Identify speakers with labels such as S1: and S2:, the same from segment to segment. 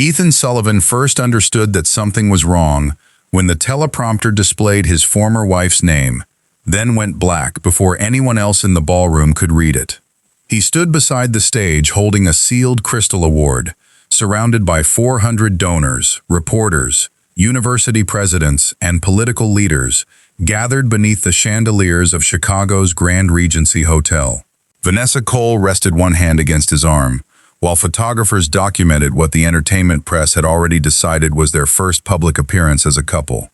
S1: Ethan Sullivan first understood that something was wrong when the teleprompter displayed his former wife's name, then went black before anyone else in the ballroom could read it. He stood beside the stage holding a sealed crystal award, surrounded by 400 donors, reporters, university presidents, and political leaders gathered beneath the chandeliers of Chicago's Grand Regency Hotel. Vanessa Cole rested one hand against his arm, while photographers documented what the entertainment press had already decided was their first public appearance as a couple.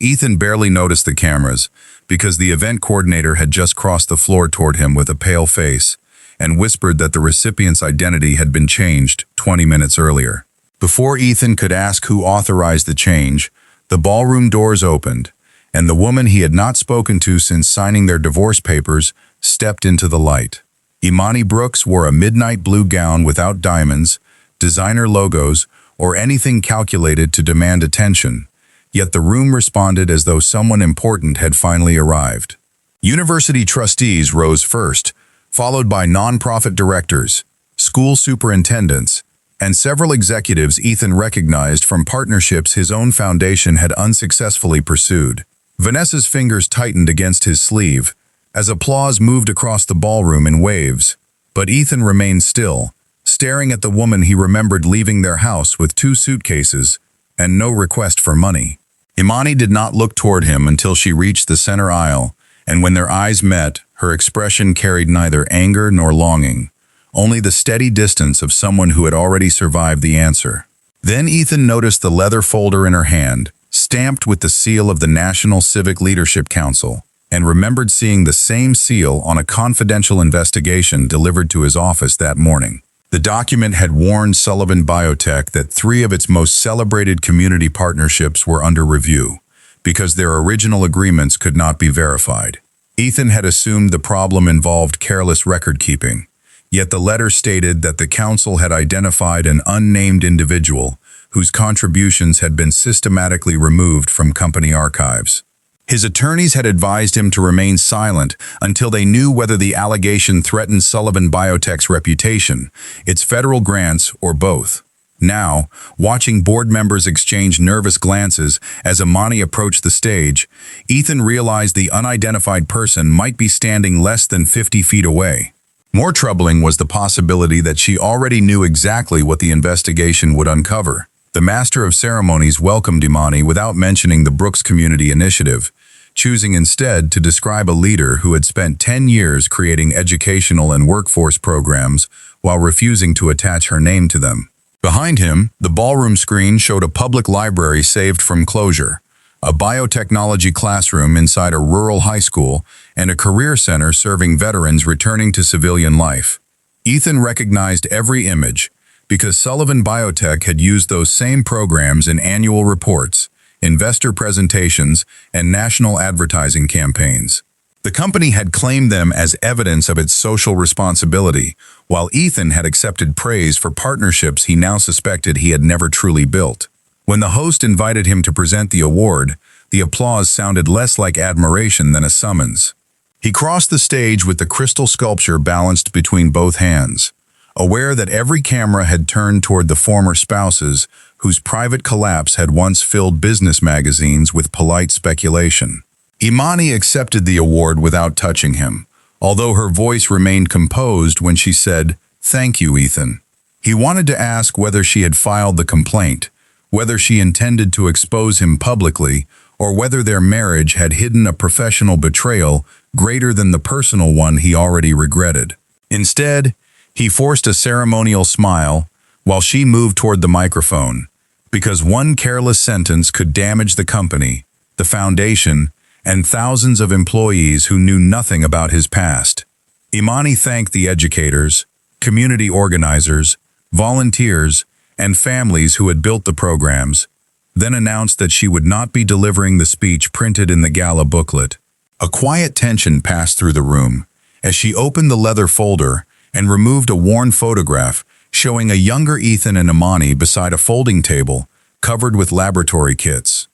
S1: Ethan barely noticed the cameras because the event coordinator had just crossed the floor toward him with a pale face and whispered that the recipient's identity had been changed 20 minutes earlier. Before Ethan could ask who authorized the change, the ballroom doors opened, and the woman he had not spoken to since signing their divorce papers stepped into the light. Imani Brooks wore a midnight blue gown without diamonds, designer logos, or anything calculated to demand attention, yet the room responded as though someone important had finally arrived. University trustees rose first, followed by nonprofit directors, school superintendents, and several executives Ethan recognized from partnerships his own foundation had unsuccessfully pursued. Vanessa's fingers tightened against his sleeve as applause moved across the ballroom in waves, but Ethan remained still, staring at the woman he remembered leaving their house with 2 suitcases and no request for money. Imani did not look toward him until she reached the center aisle, and when their eyes met, her expression carried neither anger nor longing, only the steady distance of someone who had already survived the answer. Then Ethan noticed the leather folder in her hand, stamped with the seal of the National Civic Leadership Council, and remembered seeing the same seal on a confidential investigation delivered to his office that morning. The document had warned Sullivan Biotech that 3 of its most celebrated community partnerships were under review, because their original agreements could not be verified. Ethan had assumed the problem involved careless record-keeping, yet the letter stated that the council had identified an unnamed individual whose contributions had been systematically removed from company archives. His attorneys had advised him to remain silent until they knew whether the allegation threatened Sullivan Biotech's reputation, its federal grants, or both. Now, watching board members exchange nervous glances as Imani approached the stage, Ethan realized the unidentified person might be standing less than 50 feet away. More troubling was the possibility that she already knew exactly what the investigation would uncover. The Master of Ceremonies welcomed Imani without mentioning the Brooks Community Initiative, choosing instead to describe a leader who had spent 10 years creating educational and workforce programs while refusing to attach her name to them. Behind him, the ballroom screen showed a public library saved from closure, a biotechnology classroom inside a rural high school, and a career center serving veterans returning to civilian life. Ethan recognized every image, because Sullivan Biotech had used those same programs in annual reports, investor presentations, and national advertising campaigns. The company had claimed them as evidence of its social responsibility, while Ethan had accepted praise for partnerships he now suspected he had never truly built. When the host invited him to present the award, the applause sounded less like admiration than a summons. He crossed the stage with the crystal sculpture balanced between both hands, aware that every camera had turned toward the former spouses whose private collapse had once filled business magazines with polite speculation. Imani accepted the award without touching him, although her voice remained composed when she said, "Thank you, Ethan." He wanted to ask whether she had filed the complaint, whether she intended to expose him publicly, or whether their marriage had hidden a professional betrayal greater than the personal one he already regretted. Instead, he forced a ceremonial smile while she moved toward the microphone, because one careless sentence could damage the company, the foundation, and thousands of employees who knew nothing about his past. Imani thanked the educators, community organizers, volunteers, and families who had built the programs, then announced that she would not be delivering the speech printed in the Gala booklet. A quiet tension passed through the room as she opened the leather folder and removed a worn photograph showing a younger Ethan and Imani beside a folding table covered with laboratory kits.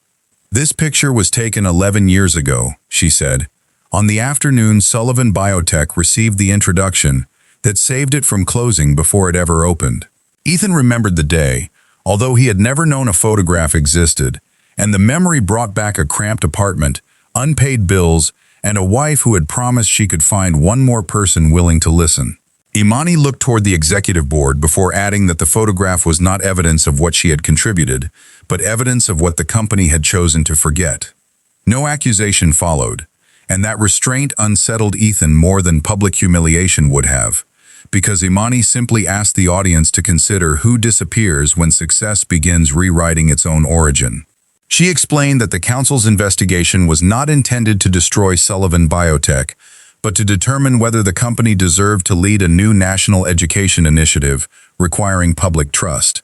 S1: "This picture was taken 11 years ago," she said, "on the afternoon Sullivan Biotech received the introduction that saved it from closing before it ever opened." Ethan remembered the day, although he had never known a photograph existed, and the memory brought back a cramped apartment, unpaid bills, and a wife who had promised she could find one more person willing to listen. Imani looked toward the executive board before adding that the photograph was not evidence of what she had contributed, but evidence of what the company had chosen to forget. No accusation followed, and that restraint unsettled Ethan more than public humiliation would have, because Imani simply asked the audience to consider who disappears when success begins rewriting its own origin. She explained that the council's investigation was not intended to destroy Sullivan Biotech, but to determine whether the company deserved to lead a new national education initiative requiring public trust.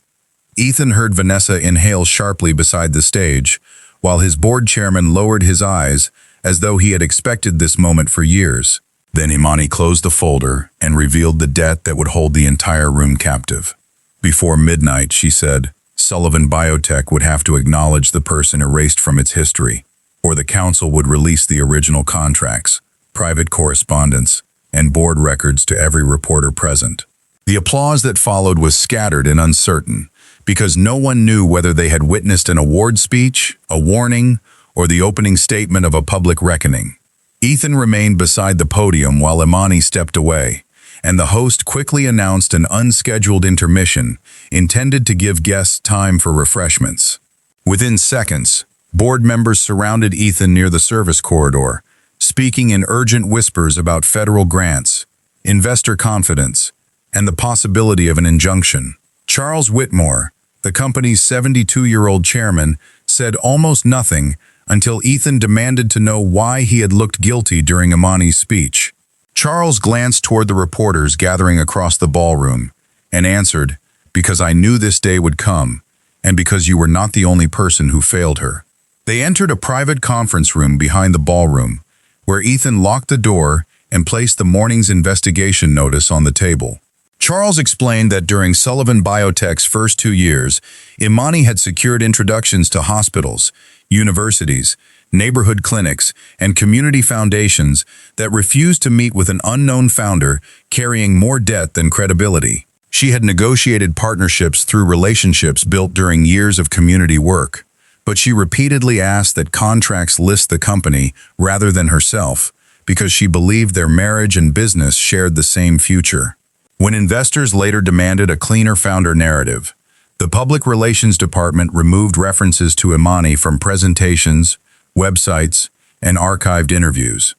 S1: Ethan heard Vanessa inhale sharply beside the stage, while his board chairman lowered his eyes as though he had expected this moment for years. Then Imani closed the folder and revealed the debt that would hold the entire room captive. Before midnight, she said, Sullivan Biotech would have to acknowledge the person erased from its history, or the council would release the original contracts, private correspondence, and board records to every reporter present. The applause that followed was scattered and uncertain, because no one knew whether they had witnessed an award speech, a warning, or the opening statement of a public reckoning. Ethan remained beside the podium while Imani stepped away, and the host quickly announced an unscheduled intermission intended to give guests time for refreshments. Within seconds, board members surrounded Ethan near the service corridor, speaking in urgent whispers about federal grants, investor confidence, and the possibility of an injunction. Charles Whitmore, the company's 72-year-old chairman, said almost nothing until Ethan demanded to know why he had looked guilty during Imani's speech. Charles glanced toward the reporters gathering across the ballroom and answered, "Because I knew this day would come, and because you were not the only person who failed her." They entered a private conference room behind the ballroom, where Ethan locked the door and placed the morning's investigation notice on the table. Charles explained that during Sullivan Biotech's first 2 years, Imani had secured introductions to hospitals, universities, neighborhood clinics, and community foundations that refused to meet with an unknown founder carrying more debt than credibility. She had negotiated partnerships through relationships built during years of community work, but she repeatedly asked that contracts list the company rather than herself because she believed their marriage and business shared the same future. When investors later demanded a cleaner founder narrative, the Public Relations Department removed references to Imani from presentations, websites, and archived interviews.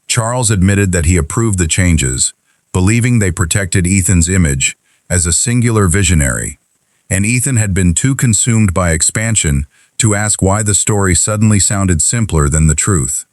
S1: Charles admitted that he approved the changes, believing they protected Ethan's image as a singular visionary, and Ethan had been too consumed by expansion to ask why the story suddenly sounded simpler than the truth.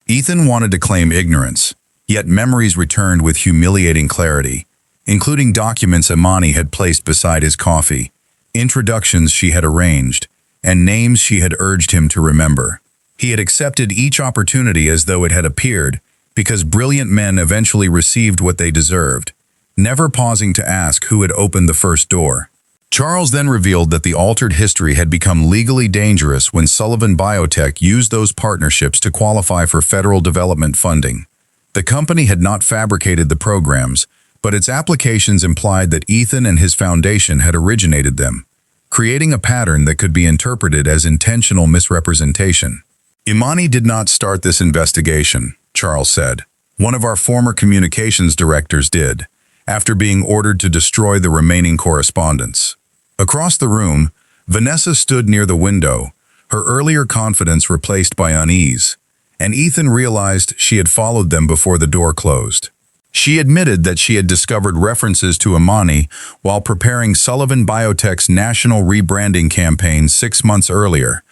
S1: Ethan wanted to claim ignorance, yet memories returned with humiliating clarity, including documents Imani had placed beside his coffee, introductions she had arranged, and names she had urged him to remember. He had accepted each opportunity as though it had appeared, because brilliant men eventually received what they deserved, never pausing to ask who had opened the first door. Charles then revealed that the altered history had become legally dangerous when Sullivan Biotech used those partnerships to qualify for federal development funding. The company had not fabricated the programs, but its applications implied that Ethan and his foundation had originated them, creating a pattern that could be interpreted as intentional misrepresentation. Imani did not start this investigation, Charles said. One of our former communications directors did, after being ordered to destroy the remaining correspondence. Across the room, Vanessa stood near the window, her earlier confidence replaced by unease, and Ethan realized she had followed them before the door closed. She admitted that she had discovered references to Imani while preparing Sullivan Biotech's national rebranding campaign 6 months earlier,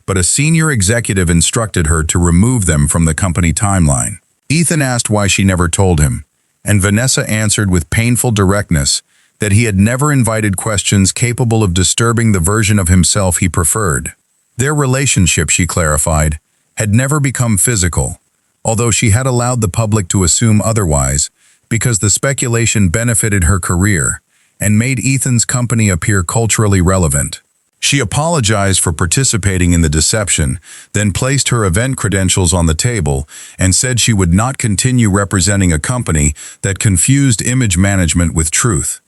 S1: but a senior executive instructed her to remove them from the company timeline. Ethan asked why she never told him, and Vanessa answered with painful directness that he had never invited questions capable of disturbing the version of himself he preferred. Their relationship, she clarified, had never become physical, although she had allowed the public to assume otherwise because the speculation benefited her career and made Ethan's company appear culturally relevant. She apologized for participating in the deception, then placed her event credentials on the table and said she would not continue representing a company that confused image management with truth.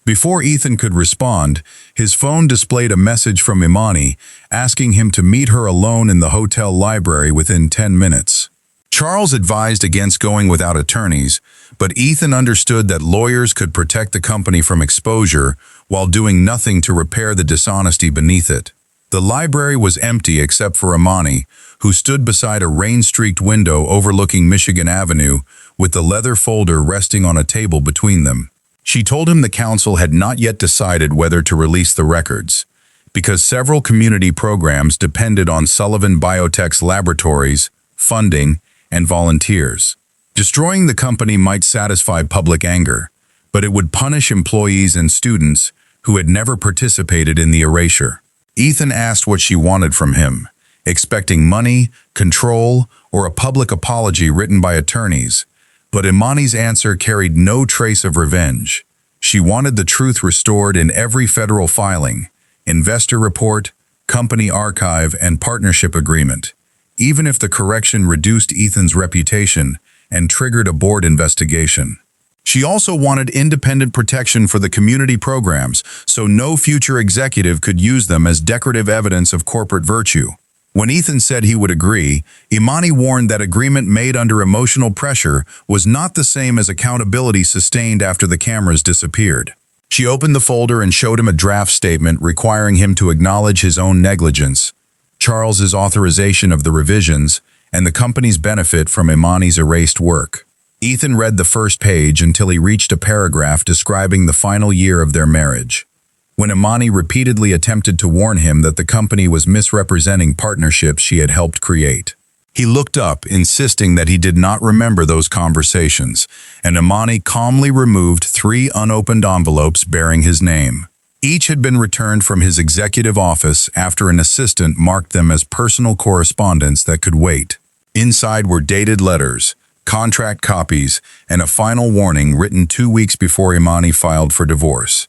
S1: Before Ethan could respond, his phone displayed a message from Imani asking him to meet her alone in the hotel library within 10 minutes. Charles advised against going without attorneys, but Ethan understood that lawyers could protect the company from exposure while doing nothing to repair the dishonesty beneath it. The library was empty except for Imani, who stood beside a rain-streaked window overlooking Michigan Avenue with the leather folder resting on a table between them. She told him the council had not yet decided whether to release the records, because several community programs depended on Sullivan Biotech's laboratories, funding, and volunteers. Destroying the company might satisfy public anger, but it would punish employees and students who had never participated in the erasure. Ethan asked what she wanted from him, expecting money, control, or a public apology written by attorneys. But Imani's answer carried no trace of revenge. She wanted the truth restored in every federal filing, investor report, company archive, and partnership agreement, even if the correction reduced Ethan's reputation and triggered a board investigation. She also wanted independent protection for the community programs, so no future executive could use them as decorative evidence of corporate virtue. When Ethan said he would agree, Imani warned that agreement made under emotional pressure was not the same as accountability sustained after the cameras disappeared. She opened the folder and showed him a draft statement requiring him to acknowledge his own negligence, Charles's authorization of the revisions, and the company's benefit from Imani's erased work. Ethan read the first page until he reached a paragraph describing the final year of their marriage, when Imani repeatedly attempted to warn him that the company was misrepresenting partnerships she had helped create. He looked up, insisting that he did not remember those conversations, and Imani calmly removed 3 unopened envelopes bearing his name. Each had been returned from his executive office after an assistant marked them as personal correspondence that could wait. Inside were dated letters, contract copies, and a final warning written 2 weeks before Imani filed for divorce.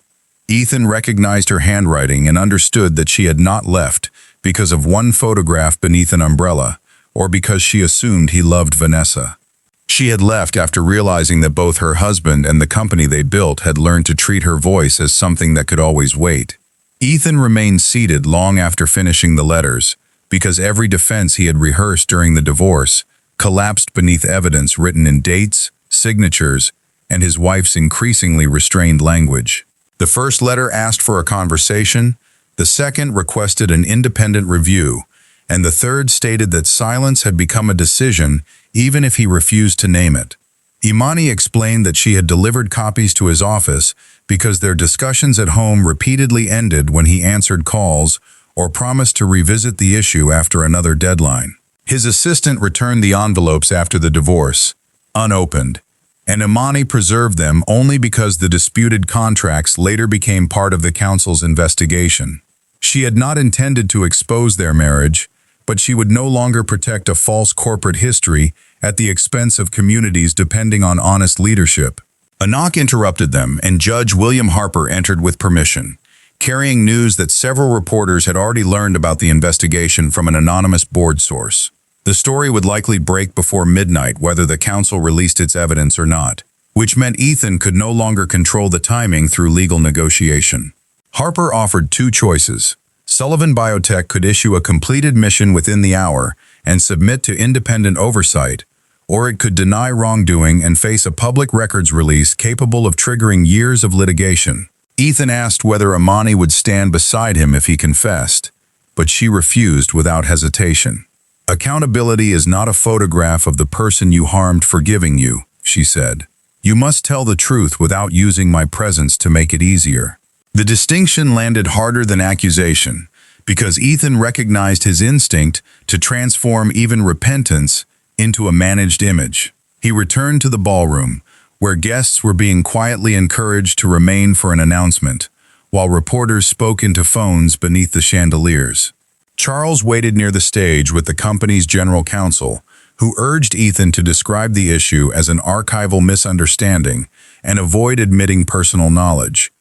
S1: Ethan recognized her handwriting and understood that she had not left because of one photograph beneath an umbrella, or because she assumed he loved Vanessa. She had left after realizing that both her husband and the company they built had learned to treat her voice as something that could always wait. Ethan remained seated long after finishing the letters, because every defense he had rehearsed during the divorce collapsed beneath evidence written in dates, signatures, and his wife's increasingly restrained language. The first letter asked for a conversation, the second requested an independent review, and the third stated that silence had become a decision even if he refused to name it. Imani explained that she had delivered copies to his office because their discussions at home repeatedly ended when he answered calls or promised to revisit the issue after another deadline. His assistant returned the envelopes after the divorce, unopened, and Imani preserved them only because the disputed contracts later became part of the council's investigation. She had not intended to expose their marriage, but she would no longer protect a false corporate history at the expense of communities depending on honest leadership. A knock interrupted them, and Judge William Harper entered with permission, carrying news that several reporters had already learned about the investigation from an anonymous board source. The story would likely break before midnight whether the council released its evidence or not, which meant Ethan could no longer control the timing through legal negotiation. Harper offered 2 choices. Sullivan Biotech could issue a complete admission within the hour and submit to independent oversight, or it could deny wrongdoing and face a public records release capable of triggering years of litigation. Ethan asked whether Imani would stand beside him if he confessed, but she refused without hesitation. "Accountability is not a photograph of the person you harmed forgiving you," she said. "You must tell the truth without using my presence to make it easier." The distinction landed harder than accusation, because Ethan recognized his instinct to transform even repentance into a managed image. He returned to the ballroom, where guests were being quietly encouraged to remain for an announcement, while reporters spoke into phones beneath the chandeliers. Charles waited near the stage with the company's general counsel, who urged Ethan to describe the issue as an archival misunderstanding and avoid admitting personal knowledge.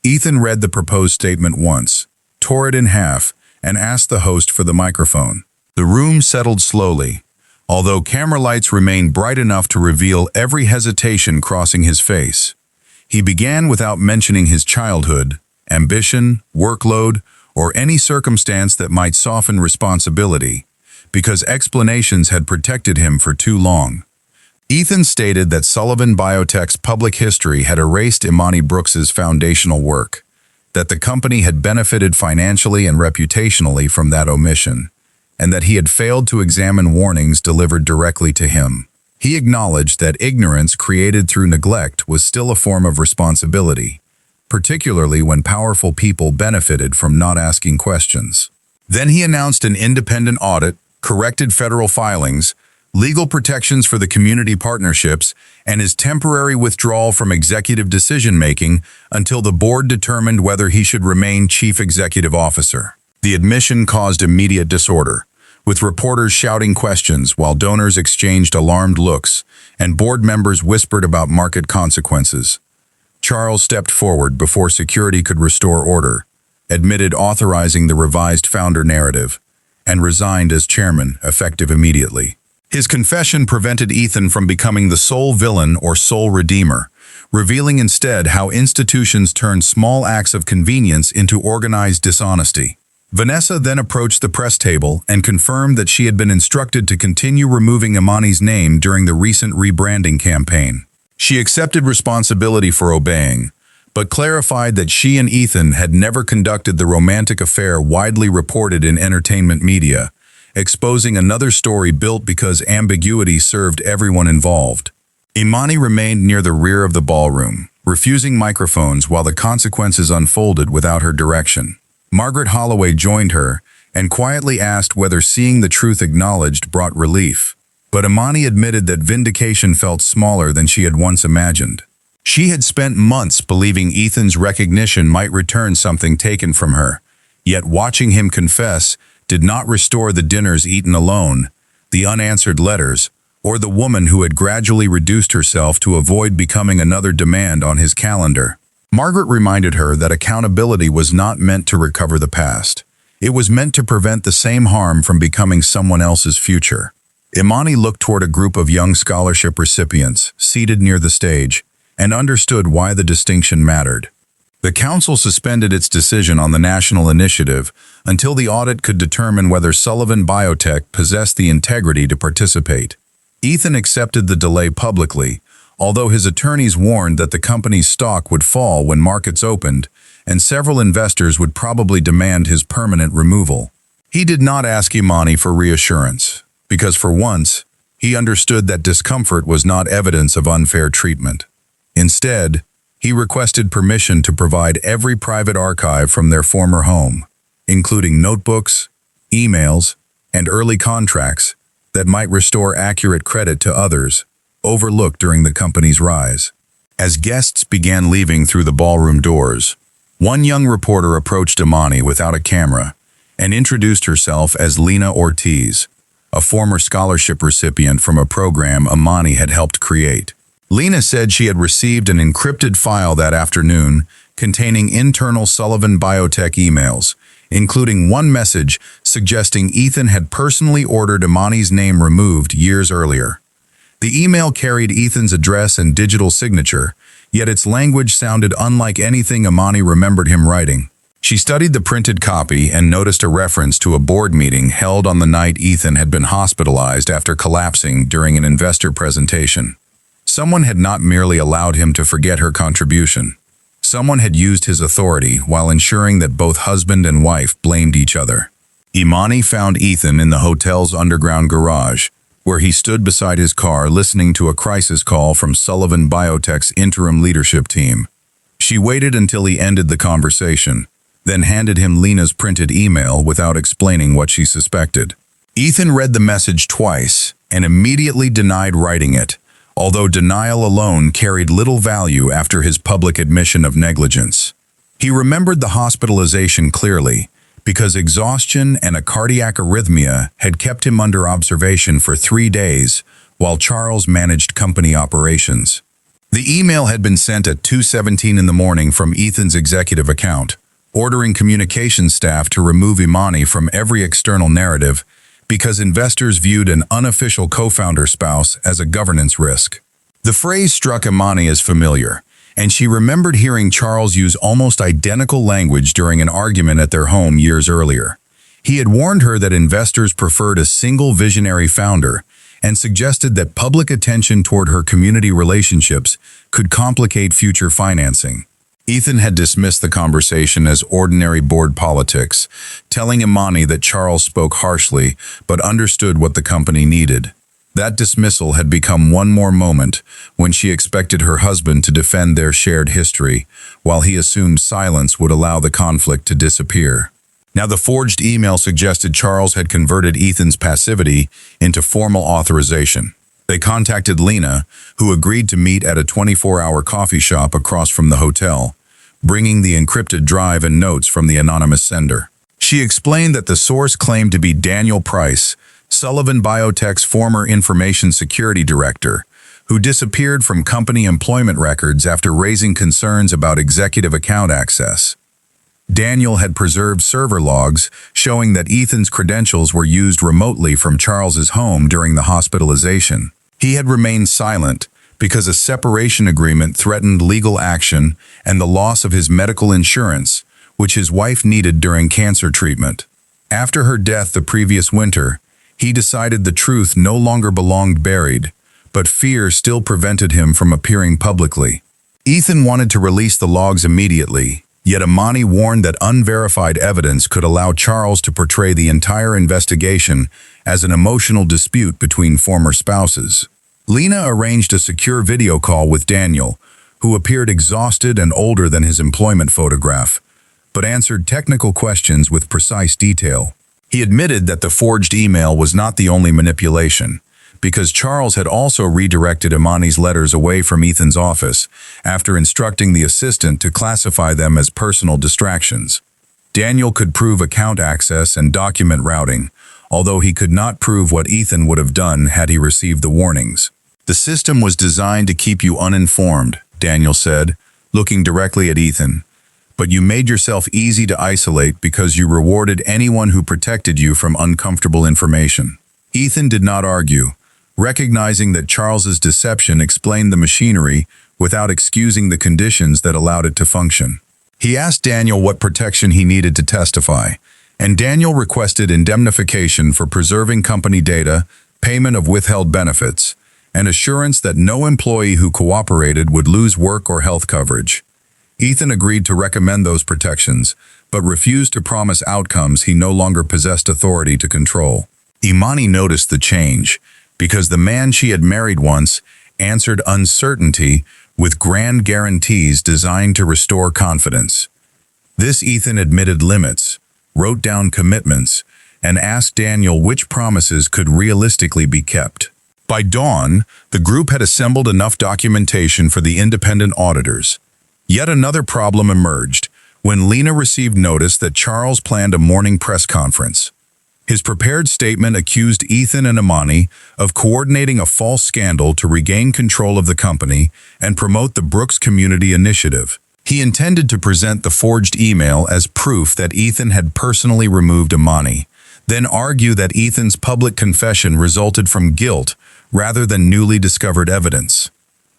S1: Ethan read the proposed statement once, tore it in half, and asked the host for the microphone. The room settled slowly, although camera lights remained bright enough to reveal every hesitation crossing his face. He began without mentioning his childhood, ambition, workload, or any circumstance that might soften responsibility, because explanations had protected him for too long. Ethan stated that Sullivan Biotech's public history had erased Imani Brooks's foundational work, that the company had benefited financially and reputationally from that omission, and that he had failed to examine warnings delivered directly to him. He acknowledged that ignorance created through neglect was still a form of responsibility, particularly when powerful people benefited from not asking questions. Then he announced an independent audit, corrected federal filings, legal protections for the community partnerships, and his temporary withdrawal from executive decision-making until the board determined whether he should remain chief executive officer. The admission caused immediate disorder, with reporters shouting questions while donors exchanged alarmed looks and board members whispered about market consequences. Charles stepped forward before security could restore order, admitted authorizing the revised founder narrative, and resigned as chairman, effective immediately. His confession prevented Ethan from becoming the sole villain or sole redeemer, revealing instead how institutions turn small acts of convenience into organized dishonesty. Vanessa then approached the press table and confirmed that she had been instructed to continue removing Imani's name during the recent rebranding campaign. She accepted responsibility for obeying, but clarified that she and Ethan had never conducted the romantic affair widely reported in entertainment media, exposing another story built because ambiguity served everyone involved. Imani remained near the rear of the ballroom, refusing microphones while the consequences unfolded without her direction. Margaret Holloway joined her and quietly asked whether seeing the truth acknowledged brought relief. But Imani admitted that vindication felt smaller than she had once imagined. She had spent months believing Ethan's recognition might return something taken from her, yet watching him confess did not restore the dinners eaten alone, the unanswered letters, or the woman who had gradually reduced herself to avoid becoming another demand on his calendar. Margaret reminded her that accountability was not meant to recover the past. It was meant to prevent the same harm from becoming someone else's future. Imani looked toward a group of young scholarship recipients seated near the stage and understood why the distinction mattered. The council suspended its decision on the national initiative until the audit could determine whether Sullivan Biotech possessed the integrity to participate. Ethan accepted the delay publicly, although his attorneys warned that the company's stock would fall when markets opened, and several investors would probably demand his permanent removal. He did not ask Imani for reassurance, because for once, he understood that discomfort was not evidence of unfair treatment. Instead, he requested permission to provide every private archive from their former home, including notebooks, emails, and early contracts that might restore accurate credit to others overlooked during the company's rise. As guests began leaving through the ballroom doors, one young reporter approached Imani without a camera and introduced herself as Lena Ortiz, a former scholarship recipient from a program Imani had helped create. Lena said she had received an encrypted file that afternoon containing internal Sullivan Biotech emails, including one message suggesting Ethan had personally ordered Imani's name removed years earlier. The email carried Ethan's address and digital signature, yet its language sounded unlike anything Imani remembered him writing. She studied the printed copy and noticed a reference to a board meeting held on the night Ethan had been hospitalized after collapsing during an investor presentation. Someone had not merely allowed him to forget her contribution. Someone had used his authority while ensuring that both husband and wife blamed each other. Imani found Ethan in the hotel's underground garage, where he stood beside his car listening to a crisis call from Sullivan Biotech's interim leadership team. She waited until he ended the conversation, then handed him Lena's printed email without explaining what she suspected. Ethan read the message twice and immediately denied writing it, although denial alone carried little value after his public admission of negligence. He remembered the hospitalization clearly, because exhaustion and a cardiac arrhythmia had kept him under observation for 3 days while Charles managed company operations. The email had been sent at 2:17 in the morning from Ethan's executive account, ordering communications staff to remove Imani from every external narrative because investors viewed an unofficial co-founder spouse as a governance risk. The phrase struck Imani as familiar, and she remembered hearing Charles use almost identical language during an argument at their home years earlier. He had warned her that investors preferred a single visionary founder and suggested that public attention toward her community relationships could complicate future financing. Ethan had dismissed the conversation as ordinary board politics, telling Imani that Charles spoke harshly but understood what the company needed. That dismissal had become one more moment when she expected her husband to defend their shared history, while he assumed silence would allow the conflict to disappear. Now, the forged email suggested Charles had converted Ethan's passivity into formal authorization. They contacted Lena, who agreed to meet at a 24-hour coffee shop across from the hotel, bringing the encrypted drive and notes from the anonymous sender. She explained that the source claimed to be Daniel Price, Sullivan Biotech's former information security director, who disappeared from company employment records after raising concerns about executive account access. Daniel had preserved server logs showing that Ethan's credentials were used remotely from Charles's home during the hospitalization. He had remained silent because a separation agreement threatened legal action and the loss of his medical insurance, which his wife needed during cancer treatment. After her death the previous winter, he decided the truth no longer belonged buried, but fear still prevented him from appearing publicly. Ethan wanted to release the logs immediately, yet Imani warned that unverified evidence could allow Charles to portray the entire investigation as an emotional dispute between former spouses. Lena arranged a secure video call with Daniel, who appeared exhausted and older than his employment photograph, but answered technical questions with precise detail. He admitted that the forged email was not the only manipulation, because Charles had also redirected Imani's letters away from Ethan's office after instructing the assistant to classify them as personal distractions. Daniel could prove account access and document routing, although he could not prove what Ethan would have done had he received the warnings. "The system was designed to keep you uninformed," Daniel said, looking directly at Ethan. "But you made yourself easy to isolate because you rewarded anyone who protected you from uncomfortable information." Ethan did not argue, recognizing that Charles's deception explained the machinery without excusing the conditions that allowed it to function. He asked Daniel what protection he needed to testify, and Daniel requested indemnification for preserving company data, payment of withheld benefits, and assurance that no employee who cooperated would lose work or health coverage. Ethan agreed to recommend those protections, but refused to promise outcomes he no longer possessed authority to control. Imani noticed the change, because the man she had married once answered uncertainty with grand guarantees designed to restore confidence. This Ethan admitted limits, wrote down commitments, and asked Daniel which promises could realistically be kept. By dawn, the group had assembled enough documentation for the independent auditors. Yet another problem emerged when Lena received notice that Charles planned a morning press conference. His prepared statement accused Ethan and Imani of coordinating a false scandal to regain control of the company and promote the Brooks Community Initiative. He intended to present the forged email as proof that Ethan had personally removed Imani, then argue that Ethan's public confession resulted from guilt rather than newly discovered evidence.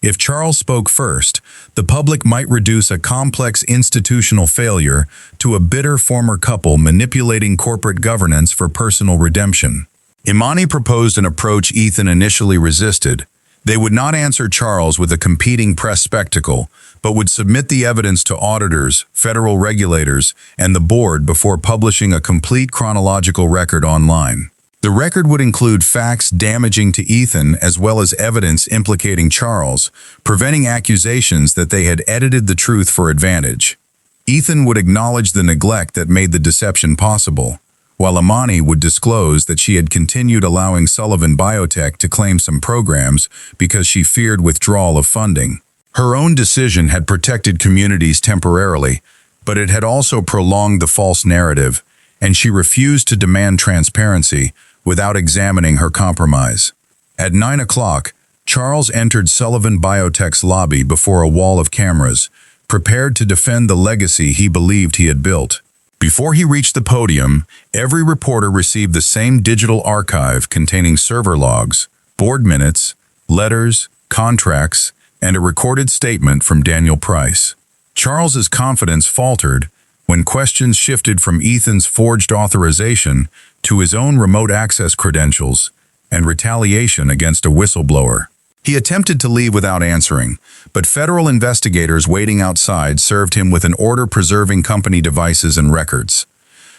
S1: If Charles spoke first, the public might reduce a complex institutional failure to a bitter former couple manipulating corporate governance for personal redemption. Imani proposed an approach Ethan initially resisted. They would not answer Charles with a competing press spectacle, but would submit the evidence to auditors, federal regulators, and the board before publishing a complete chronological record online. The record would include facts damaging to Ethan as well as evidence implicating Charles, preventing accusations that they had edited the truth for advantage. Ethan would acknowledge the neglect that made the deception possible, while Imani would disclose that she had continued allowing Sullivan Biotech to claim some programs because she feared withdrawal of funding. Her own decision had protected communities temporarily, but it had also prolonged the false narrative, and she refused to demand transparency without examining her compromise. At 9 o'clock, Charles entered Sullivan Biotech's lobby before a wall of cameras, prepared to defend the legacy he believed he had built. Before he reached the podium, every reporter received the same digital archive containing server logs, board minutes, letters, contracts, and a recorded statement from Daniel Price. Charles's confidence faltered when questions shifted from Ethan's forged authorization to his own remote access credentials and retaliation against a whistleblower. He attempted to leave without answering, but federal investigators waiting outside served him with an order preserving company devices and records.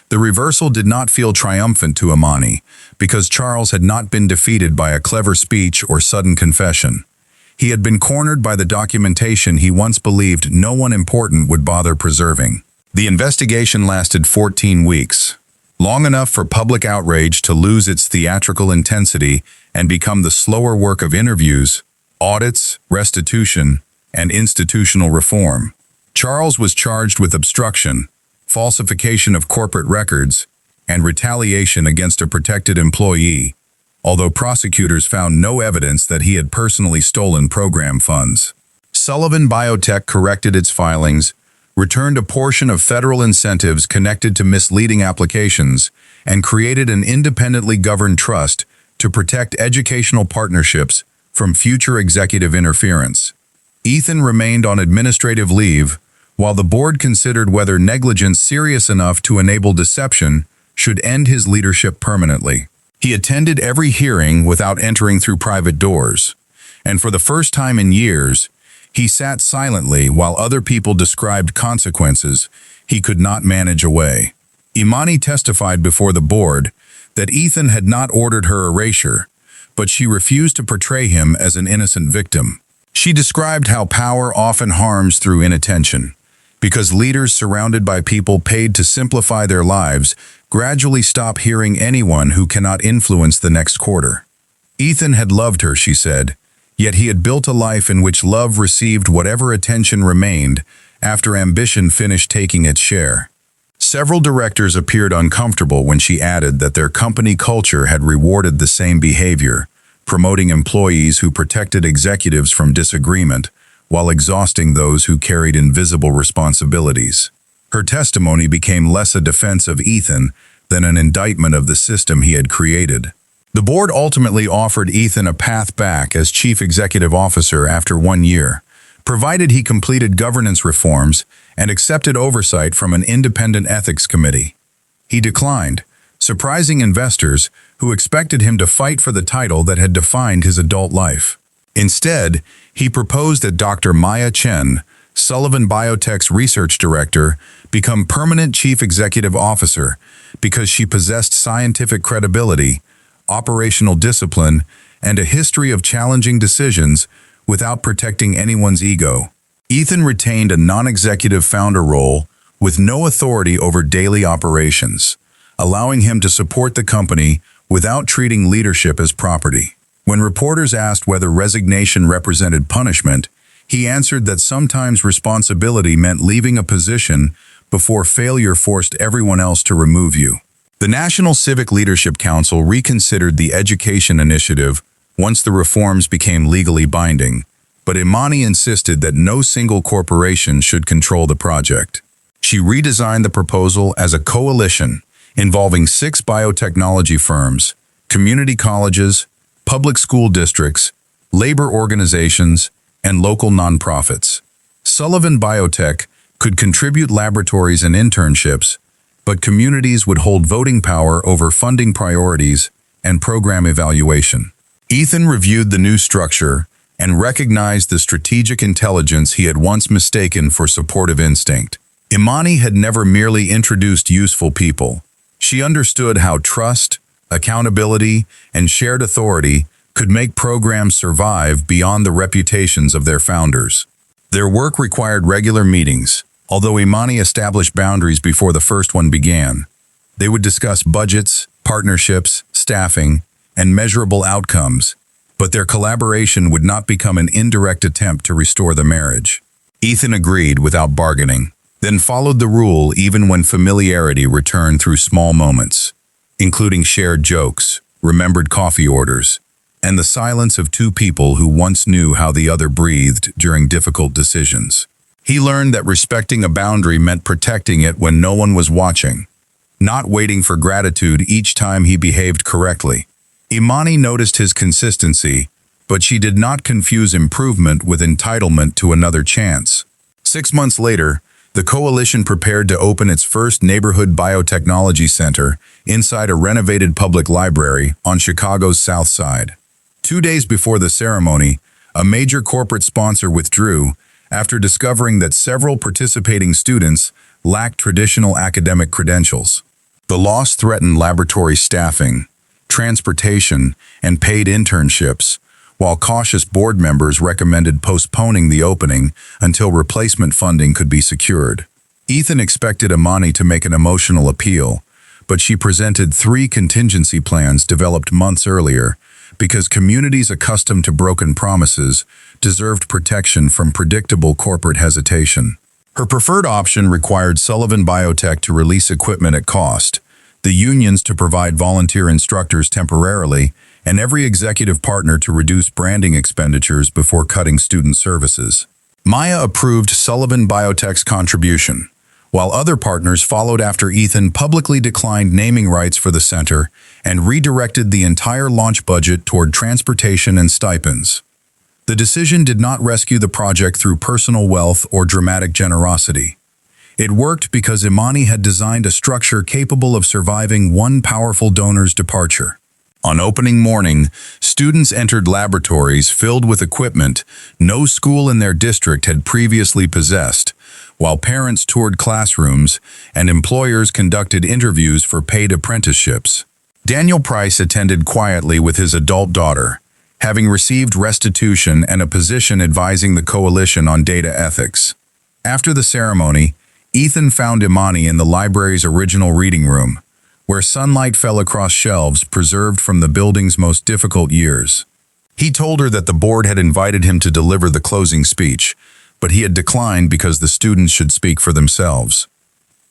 S1: The reversal did not feel triumphant to Imani, because Charles had not been defeated by a clever speech or sudden confession. He had been cornered by the documentation he once believed no one important would bother preserving. The investigation lasted 14 weeks, long enough for public outrage to lose its theatrical intensity and become the slower work of interviews, audits, restitution, and institutional reform. Charles was charged with obstruction, falsification of corporate records, and retaliation against a protected employee, although prosecutors found no evidence that he had personally stolen program funds. Sullivan Biotech corrected its filings, returned a portion of federal incentives connected to misleading applications, and created an independently governed trust to protect educational partnerships from future executive interference. Ethan remained on administrative leave, while the board considered whether negligence serious enough to enable deception should end his leadership permanently. He attended every hearing without entering through private doors, and for the first time in years, he sat silently while other people described consequences he could not manage away. Imani testified before the board that Ethan had not ordered her erasure, but she refused to portray him as an innocent victim. She described how power often harms through inattention, because leaders surrounded by people paid to simplify their lives gradually stop hearing anyone who cannot influence the next quarter. Ethan had loved her, she said, yet he had built a life in which love received whatever attention remained after ambition finished taking its share. Several directors appeared uncomfortable when she added that their company culture had rewarded the same behavior, promoting employees who protected executives from disagreement, while exhausting those who carried invisible responsibilities. Her testimony became less a defense of Ethan than an indictment of the system he had created. The board ultimately offered Ethan a path back as chief executive officer after 1 year, provided he completed governance reforms and accepted oversight from an independent ethics committee. He declined, surprising investors who expected him to fight for the title that had defined his adult life. Instead, he proposed that Dr. Maya Chen, Sullivan Biotech's research director, become permanent chief executive officer because she possessed scientific credibility, operational discipline, and a history of challenging decisions without protecting anyone's ego. Ethan retained a non-executive founder role with no authority over daily operations, allowing him to support the company without treating leadership as property. When reporters asked whether resignation represented punishment, he answered that sometimes responsibility meant leaving a position before failure forced everyone else to remove you. The National Civic Leadership Council reconsidered the education initiative once the reforms became legally binding, but Imani insisted that no single corporation should control the project. She redesigned the proposal as a coalition involving 6 biotechnology firms, community colleges, public school districts, labor organizations, and local nonprofits. Sullivan Biotech could contribute laboratories and internships, but communities would hold voting power over funding priorities and program evaluation. Ethan reviewed the new structure and recognized the strategic intelligence he had once mistaken for supportive instinct. Imani had never merely introduced useful people. She understood how trust, accountability, and shared authority could make programs survive beyond the reputations of their founders. Their work required regular meetings, although Imani established boundaries before the first one began. They would discuss budgets, partnerships, staffing, and measurable outcomes, but their collaboration would not become an indirect attempt to restore the marriage. Ethan agreed without bargaining, then followed the rule even when familiarity returned through small moments, including shared jokes, remembered coffee orders, and the silence of 2 people who once knew how the other breathed during difficult decisions. He learned that respecting a boundary meant protecting it when no one was watching, not waiting for gratitude each time he behaved correctly. Imani noticed his consistency, But she did not confuse improvement with entitlement to another chance. 6 months later, the coalition prepared to open its first neighborhood biotechnology center inside a renovated public library on Chicago's South Side. 2 days before the ceremony, a major corporate sponsor withdrew after discovering that several participating students lacked traditional academic credentials. The loss threatened laboratory staffing, transportation, and paid internships, while cautious board members recommended postponing the opening until replacement funding could be secured. Ethan expected Imani to make an emotional appeal, but she presented 3 contingency plans developed months earlier because communities accustomed to broken promises deserved protection from predictable corporate hesitation. Her preferred option required Sullivan Biotech to release equipment at cost, the unions to provide volunteer instructors temporarily, and every executive partner to reduce branding expenditures before cutting student services. Maya approved Sullivan Biotech's contribution, while other partners followed after Ethan publicly declined naming rights for the center and redirected the entire launch budget toward transportation and stipends. The decision did not rescue the project through personal wealth or dramatic generosity. It worked because Imani had designed a structure capable of surviving one powerful donor's departure. On opening morning, students entered laboratories filled with equipment no school in their district had previously possessed, while parents toured classrooms and employers conducted interviews for paid apprenticeships. Daniel Price attended quietly with his adult daughter, having received restitution and a position advising the coalition on data ethics. After the ceremony, Ethan found Imani in the library's original reading room, where sunlight fell across shelves preserved from the building's most difficult years. He told her that the board had invited him to deliver the closing speech, but he had declined because the students should speak for themselves.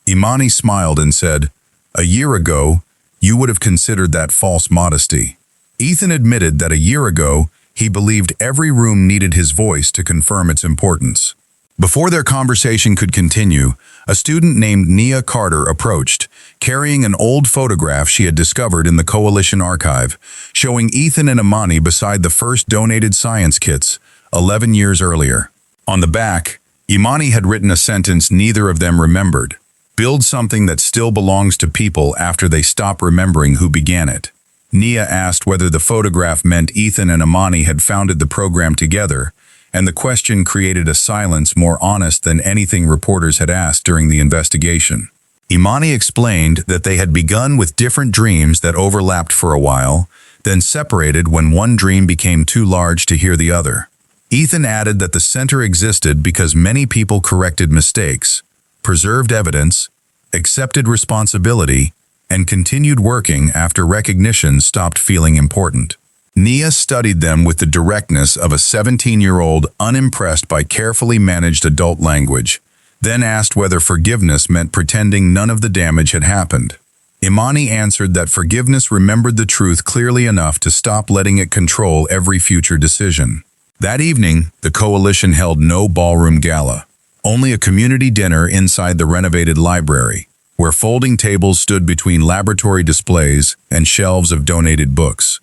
S1: Imani smiled and said, "A year ago, you would have considered that false modesty." Ethan admitted that a year ago, he believed every room needed his voice to confirm its importance. Before their conversation could continue, a student named Nia Carter approached, carrying an old photograph she had discovered in the Coalition archive, showing Ethan and Imani beside the first donated science kits 11 years earlier. On the back, Imani had written a sentence neither of them remembered: "Build something that still belongs to people after they stop remembering who began it." Nia asked whether the photograph meant Ethan and Imani had founded the program together, and the question created a silence more honest than anything reporters had asked during the investigation. Imani explained that they had begun with different dreams that overlapped for a while, then separated when one dream became too large to hear the other. Ethan added that the center existed because many people corrected mistakes, preserved evidence, accepted responsibility, and continued working after recognition stopped feeling important. Nia studied them with the directness of a 17-year-old unimpressed by carefully managed adult language, then asked whether forgiveness meant pretending none of the damage had happened. Imani answered that forgiveness remembered the truth clearly enough to stop letting it control every future decision. That evening, the coalition held no ballroom gala, only a community dinner inside the renovated library, where folding tables stood between laboratory displays and shelves of donated books.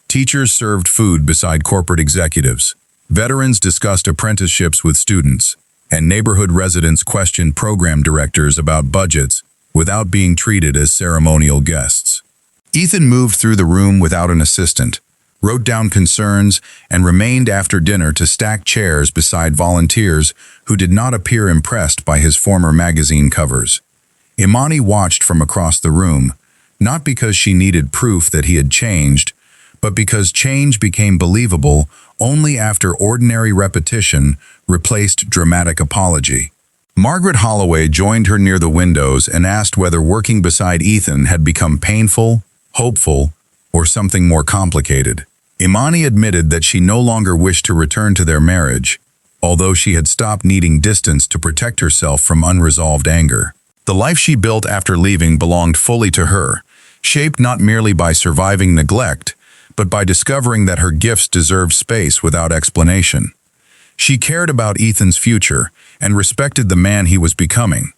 S1: Teachers served food beside corporate executives. Veterans discussed apprenticeships with students, and neighborhood residents questioned program directors about budgets without being treated as ceremonial guests. Ethan moved through the room without an assistant, wrote down concerns, and remained after dinner to stack chairs beside volunteers who did not appear impressed by his former magazine covers. Imani watched from across the room, not because she needed proof that he had changed, but because change became believable only after ordinary repetition replaced dramatic apology. Margaret Holloway joined her near the windows and asked whether working beside Ethan had become painful, hopeful, or something more complicated. Imani admitted that she no longer wished to return to their marriage, although she had stopped needing distance to protect herself from unresolved anger. The life she built after leaving belonged fully to her, shaped not merely by surviving neglect, but by discovering that her gifts deserved space without explanation. She cared about Ethan's future and respected the man he was becoming,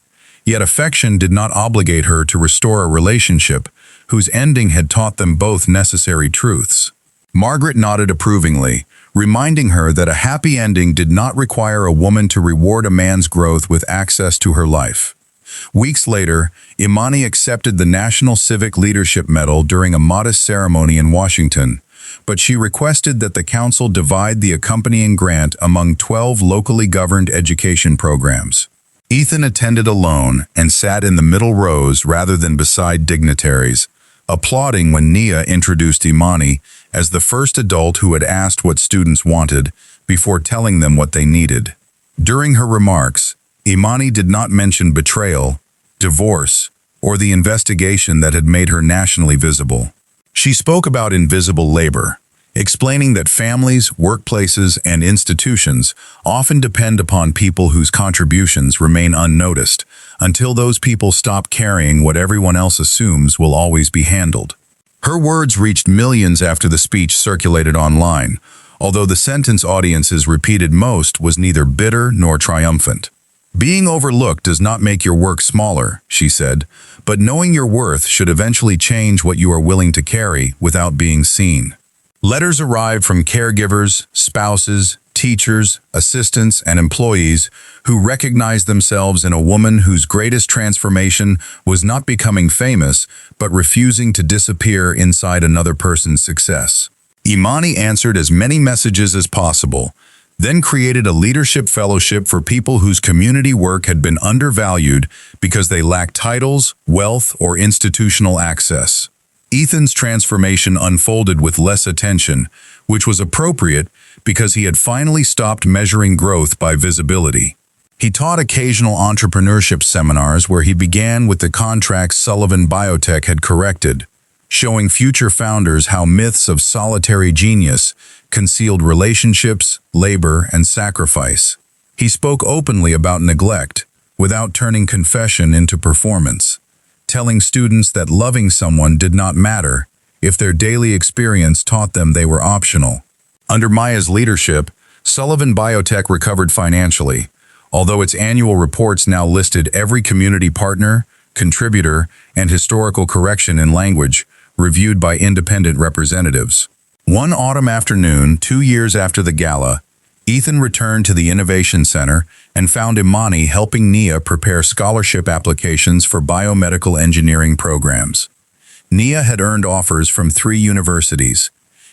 S1: yet affection did not obligate her to restore a relationship whose ending had taught them both necessary truths. Margaret nodded approvingly, reminding her that a happy ending did not require a woman to reward a man's growth with access to her life. Weeks later, Imani accepted the National Civic Leadership Medal during a modest ceremony in Washington, but she requested that the council divide the accompanying grant among 12 locally governed education programs. Ethan attended alone and sat in the middle rows rather than beside dignitaries, applauding when Nia introduced Imani as the first adult who had asked what students wanted before telling them what they needed. During her remarks, Imani did not mention betrayal, divorce, or the investigation that had made her nationally visible. She spoke about invisible labor, explaining that families, workplaces, and institutions often depend upon people whose contributions remain unnoticed until those people stop carrying what everyone else assumes will always be handled. Her words reached millions after the speech circulated online, although the sentence audiences repeated most was neither bitter nor triumphant. "Being overlooked does not make your work smaller," she said, "but knowing your worth should eventually change what you are willing to carry without being seen." Letters arrived from caregivers, spouses, teachers, assistants, and employees who recognized themselves in a woman whose greatest transformation was not becoming famous, but refusing to disappear inside another person's success. Imani answered as many messages as possible, then created a leadership fellowship for people whose community work had been undervalued because they lacked titles, wealth, or institutional access. Ethan's transformation unfolded with less attention, which was appropriate because he had finally stopped measuring growth by visibility. He taught occasional entrepreneurship seminars where he began with the contracts Sullivan Biotech had corrected, showing future founders how myths of solitary genius concealed relationships, labor, and sacrifice. He spoke openly about neglect, without turning confession into performance, telling students that loving someone did not matter if their daily experience taught them they were optional. Under Maya's leadership, Sullivan Biotech recovered financially, although its annual reports now listed every community partner, contributor, and historical correction in language reviewed by independent representatives. One autumn afternoon, 2 years after the gala, Ethan returned to the Innovation Center and found Imani helping Nia prepare scholarship applications for biomedical engineering programs. Nia had earned offers from 3 universities,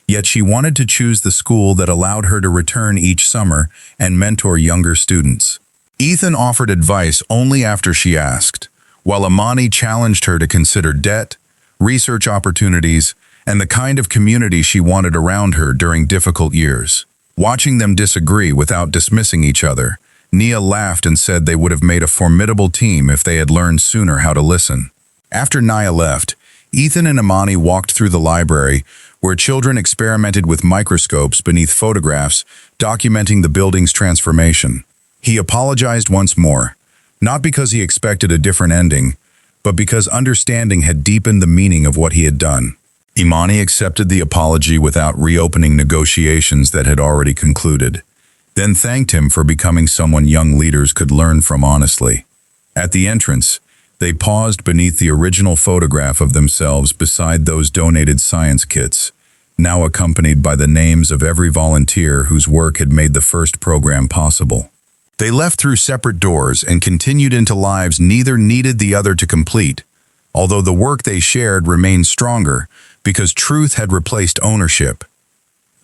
S1: yet she wanted to choose the school that allowed her to return each summer and mentor younger students. Ethan offered advice only after she asked, while Imani challenged her to consider debt, research opportunities, and the kind of community she wanted around her during difficult years. Watching them disagree without dismissing each other, Nia laughed and said they would have made a formidable team if they had learned sooner how to listen. After Nia left, Ethan and Imani walked through the library, where children experimented with microscopes beneath photographs, documenting the building's transformation. He apologized once more, not because he expected a different ending, but because understanding had deepened the meaning of what he had done. Imani accepted the apology without reopening negotiations that had already concluded, then thanked him for becoming someone young leaders could learn from honestly. At the entrance, they paused beneath the original photograph of themselves beside those donated science kits, now accompanied by the names of every volunteer whose work had made the first program possible. They left through separate doors and continued into lives neither needed the other to complete, although the work they shared remained stronger because truth had replaced ownership.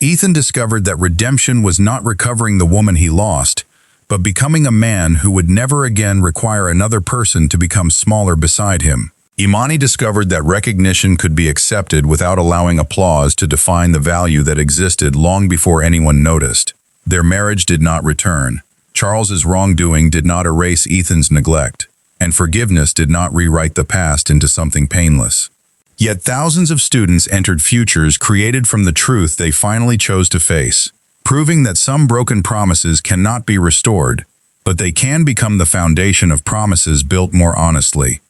S1: Ethan discovered that redemption was not recovering the woman he lost, but becoming a man who would never again require another person to become smaller beside him. Imani discovered that recognition could be accepted without allowing applause to define the value that existed long before anyone noticed. Their marriage did not return. Charles's wrongdoing did not erase Ethan's neglect, and forgiveness did not rewrite the past into something painless. Yet thousands of students entered futures created from the truth they finally chose to face, proving that some broken promises cannot be restored, but they can become the foundation of promises built more honestly.